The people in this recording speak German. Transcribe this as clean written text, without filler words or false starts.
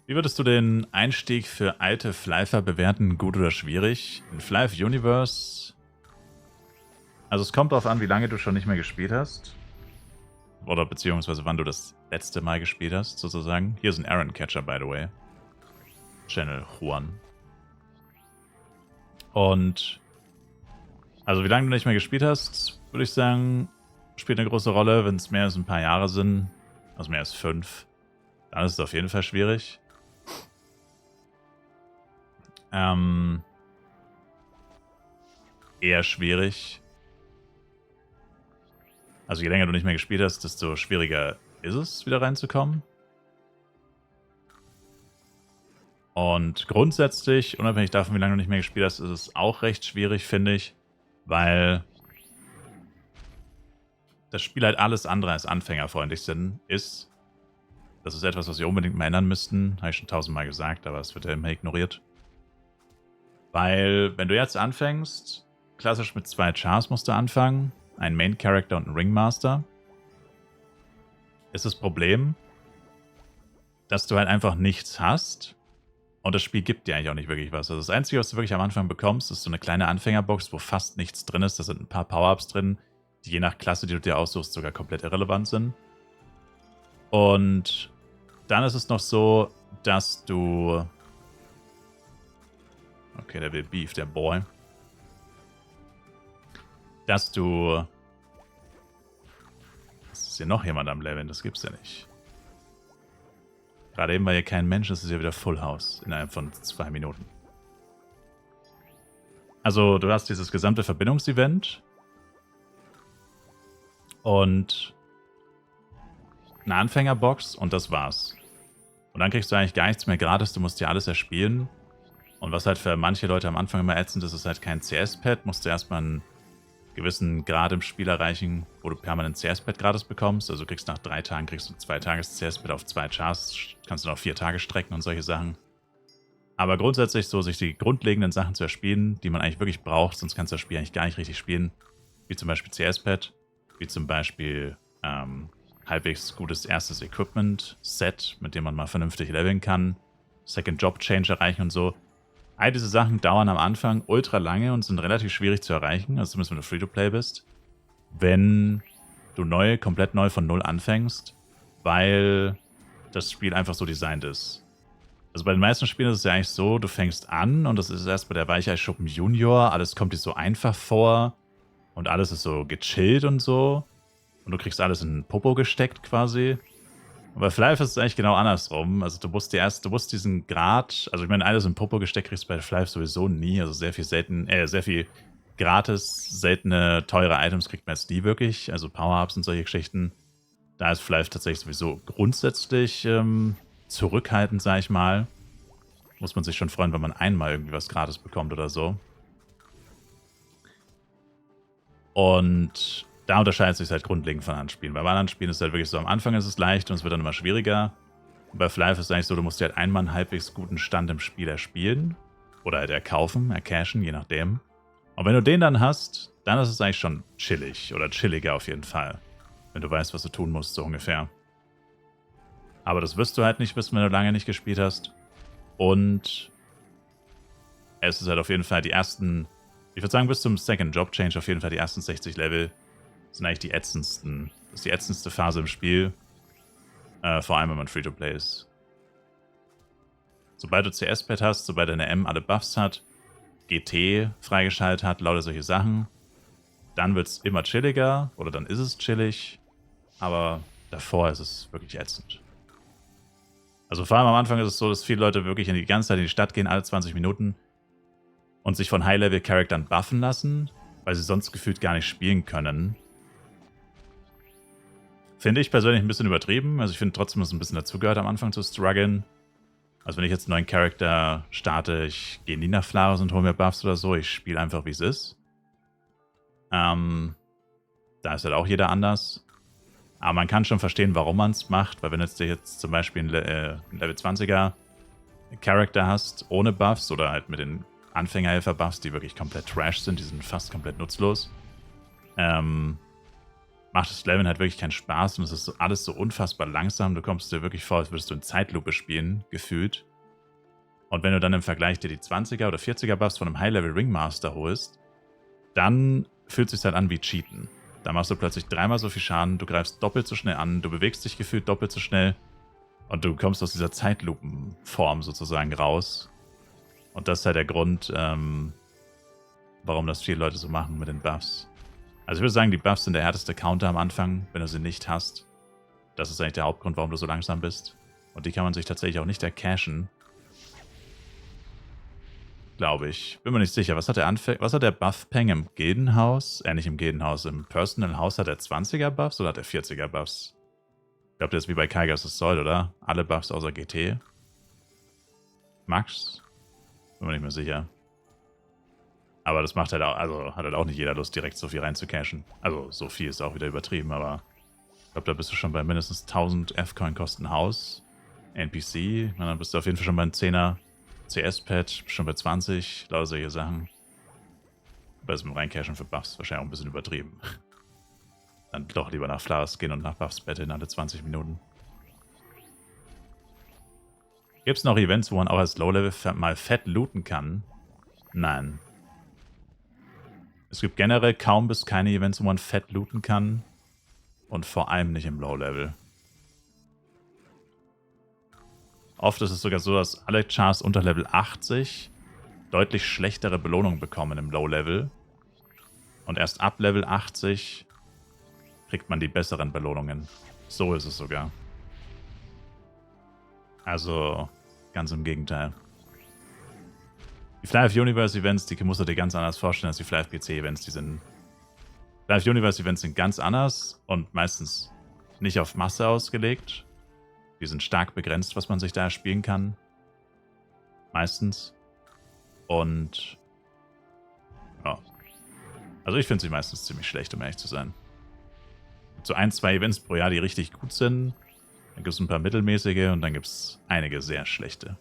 Wie würdest du den Einstieg für alte Flyfer bewerten? Gut oder schwierig? In Flyf Universe. Also es kommt darauf an, wie lange du schon nicht mehr gespielt hast. Oder beziehungsweise wann du das letzte Mal gespielt hast, sozusagen. Hier ist ein Aaron Catcher, by the way. Channel Juan. Und also wie lange du nicht mehr gespielt hast, würde ich sagen, spielt eine große Rolle. Wenn es mehr als ein paar Jahre sind, also mehr als 5, dann ist es auf jeden Fall schwierig. Eher schwierig. Also je länger du nicht mehr gespielt hast, desto schwieriger ist es, wieder reinzukommen. Und grundsätzlich, unabhängig davon, wie lange du nicht mehr gespielt hast, ist es auch recht schwierig, finde ich, weil das Spiel halt alles andere als anfängerfreundlich ist. Das ist etwas, was wir unbedingt mal ändern müssten. Habe ich schon 1000-mal gesagt, aber es wird ja immer ignoriert. Weil, wenn du jetzt anfängst, klassisch mit 2 Chars musst du anfangen, ein Main Character und ein Ringmaster, ist das Problem, dass du halt einfach nichts hast und das Spiel gibt dir eigentlich auch nicht wirklich was. Also das Einzige, was du wirklich am Anfang bekommst, ist so eine kleine Anfängerbox, wo fast nichts drin ist. Da sind ein paar Power-Ups drin, die je nach Klasse, die du dir aussuchst, sogar komplett irrelevant sind. Und dann ist es noch so, dass du... Okay, der will Beef, der Boy. Dass du... Was ist hier noch jemand am Leveln? Das gibt's ja nicht. Gerade eben war hier kein Mensch, das ist ja wieder Full House innerhalb von 2 Minuten. Also du hast dieses gesamte Verbindungsevent und eine Anfängerbox und das war's. Und dann kriegst du eigentlich gar nichts mehr gratis, du musst dir alles erspielen. Und was halt für manche Leute am Anfang immer ätzend ist, ist halt kein CS-Pad. Musst du erstmal einen gewissen Grad im Spiel erreichen, wo du permanent CS-Pad gratis bekommst. Also du kriegst nach 3 Tagen kriegst du 2 Tages CS-Pad auf 2 Chars, kannst du noch 4 Tage strecken und solche Sachen. Aber grundsätzlich so sich die grundlegenden Sachen zu erspielen, die man eigentlich wirklich braucht, sonst kannst du das Spiel eigentlich gar nicht richtig spielen. Wie zum Beispiel CS-Pad, wie zum Beispiel halbwegs gutes erstes Equipment-Set, mit dem man mal vernünftig leveln kann, Second Job Change erreichen und so. All diese Sachen dauern am Anfang ultra lange und sind relativ schwierig zu erreichen, also zumindest wenn du Free-to-Play bist, wenn du komplett neu von Null anfängst, weil das Spiel einfach so designt ist. Also bei den meisten Spielen ist es ja eigentlich so, du fängst an und das ist erst bei der Weicheischuppen Junior, alles kommt dir so einfach vor und alles ist so gechillt und so und du kriegst alles in den Popo gesteckt quasi. Und bei Flyf ist es eigentlich genau andersrum. Also du musst diesen Grad, also ich meine, alles in Popo gesteckt kriegst du bei Flyf sowieso nie. Also sehr viel gratis, seltene, teure Items kriegt man jetzt nie wirklich. Also Power-Ups und solche Geschichten. Da ist Flyf tatsächlich sowieso grundsätzlich zurückhaltend, sag ich mal. Muss man sich schon freuen, wenn man einmal irgendwie was gratis bekommt oder so. Und da unterscheidet es sich halt grundlegend von anderen Spielen. Bei anderen Spielen ist es halt wirklich so, am Anfang ist es leicht und es wird dann immer schwieriger. Und bei Flyf ist es eigentlich so, du musst dir halt einmal einen halbwegs guten Stand im Spiel erspielen. Oder halt erkaufen, ercashen, je nachdem. Und wenn du den dann hast, dann ist es eigentlich schon chillig. Oder chilliger auf jeden Fall. Wenn du weißt, was du tun musst, so ungefähr. Aber das wirst du halt nicht wissen, wenn du lange nicht gespielt hast. Und es ist halt auf jeden Fall die ersten... Ich würde sagen, bis zum Second Job Change auf jeden Fall die ersten 60 Level sind eigentlich die ätzendsten. Das ist die ätzendste Phase im Spiel. Vor allem, wenn man Free-to-Play ist. Sobald du CS-Pad hast, sobald deine M alle Buffs hat, GT freigeschaltet hat, lauter solche Sachen, dann wird es immer chilliger oder dann ist es chillig. Aber davor ist es wirklich ätzend. Also vor allem am Anfang ist es so, dass viele Leute wirklich die ganze Zeit in die Stadt gehen, alle 20 Minuten und sich von High-Level-Charaktern buffen lassen, weil sie sonst gefühlt gar nicht spielen können. Finde ich persönlich ein bisschen übertrieben. Also ich finde trotzdem, dass es ein bisschen dazugehört, am Anfang zu strugglen. Also wenn ich jetzt einen neuen Charakter starte, ich gehe nie nach Flares und hole mir Buffs oder so. Ich spiele einfach, wie es ist. Da ist halt auch jeder anders. Aber man kann schon verstehen, warum man es macht. Weil wenn du jetzt zum Beispiel einen Level 20er Charakter hast, ohne Buffs oder halt mit den Anfängerhelfer-Buffs, die wirklich komplett trash sind, die sind fast komplett nutzlos, macht das Leveln halt wirklich keinen Spaß und es ist so alles so unfassbar langsam. Du kommst dir wirklich vor, als würdest du in Zeitlupe spielen, gefühlt. Und wenn du dann im Vergleich dir die 20er oder 40er Buffs von einem High-Level Ringmaster holst, dann fühlt es sich halt an wie Cheaten. Da machst du plötzlich 3-mal so viel Schaden, du greifst doppelt so schnell an, du bewegst dich gefühlt doppelt so schnell und du kommst aus dieser Zeitlupenform sozusagen raus. Und das ist halt der Grund, warum das viele Leute so machen mit den Buffs. Also ich würde sagen, die Buffs sind der härteste Counter am Anfang, wenn du sie nicht hast. Das ist eigentlich der Hauptgrund, warum du so langsam bist. Und die kann man sich tatsächlich auch nicht ercashen. Glaube ich. Bin mir nicht sicher. Was hat der Buff-Peng im Gildenhaus? Nicht im Gildenhaus. Im Personal House hat er 20er Buffs oder hat er 40er Buffs? Ich glaube, der ist wie bei Kaigas Soul, oder? Alle Buffs außer GT. Max? Bin mir nicht mehr sicher. Aber das macht halt auch, also hat halt auch nicht jeder Lust, direkt so viel reinzucashen. Also so viel ist auch wieder übertrieben, aber ich glaube, da bist du schon bei mindestens 1000 F-Coin kosten Haus. NPC, und dann bist du auf jeden Fall schon bei einem 10er CS-Pad, schon bei 20, lauter solche Sachen. Aber das mit dem Reincashen für Buffs wahrscheinlich auch ein bisschen übertrieben. Dann doch lieber nach Flowers gehen und nach Buffs betteln alle 20 Minuten. Gibt es noch Events, wo man auch als Low-Level mal fett looten kann? Nein. Es gibt generell kaum bis keine Events, wo man fett looten kann. Und vor allem nicht im Low-Level. Oft ist es sogar so, dass alle Chars unter Level 80 deutlich schlechtere Belohnungen bekommen im Low-Level. Und erst ab Level 80 kriegt man die besseren Belohnungen. So ist es sogar. Also ganz im Gegenteil. Die Fly of Universe Events, die musst du dir ganz anders vorstellen als die Fly of PC Events. Die sind. Fly of Universe Events sind ganz anders und meistens nicht auf Masse ausgelegt. Die sind stark begrenzt, was man sich da erspielen kann. Meistens. Und ja. Also ich finde sie meistens ziemlich schlecht, um ehrlich zu sein. So 1-2 Events pro Jahr, die richtig gut sind. Dann gibt es ein paar mittelmäßige und dann gibt es einige sehr schlechte.